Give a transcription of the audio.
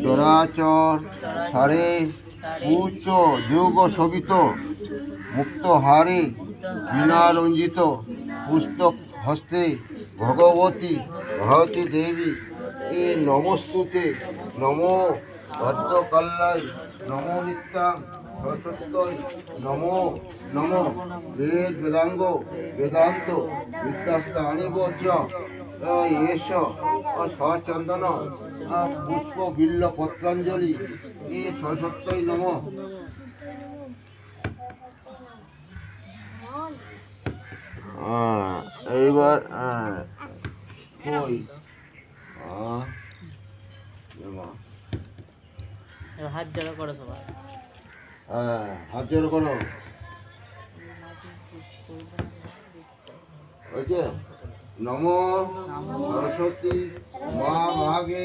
চরাচর সারে উচ্চ যোগ শোভিত মুক্ত হারে বীণা রঞ্জিত পুস্তক হস্তে ভগবতী ভগবতী দেবী এ নমস্তুতে নমো ভদ্রকল্যায় নমো নিত্যাং সরস্বতী নমো নমো বেদ বেদাঙ্গ বেদান্ত বিদ্যাস্থানি বজ্র এস সচন্দন পুষ্প বিল্ল পত্রাঞ্জলি এ সরস্বতী নম। এইবার কই হাত জোড়া করো সবাই। হাত জোড়া করো। ওই যে নমো সরস্বতী মা ভাগে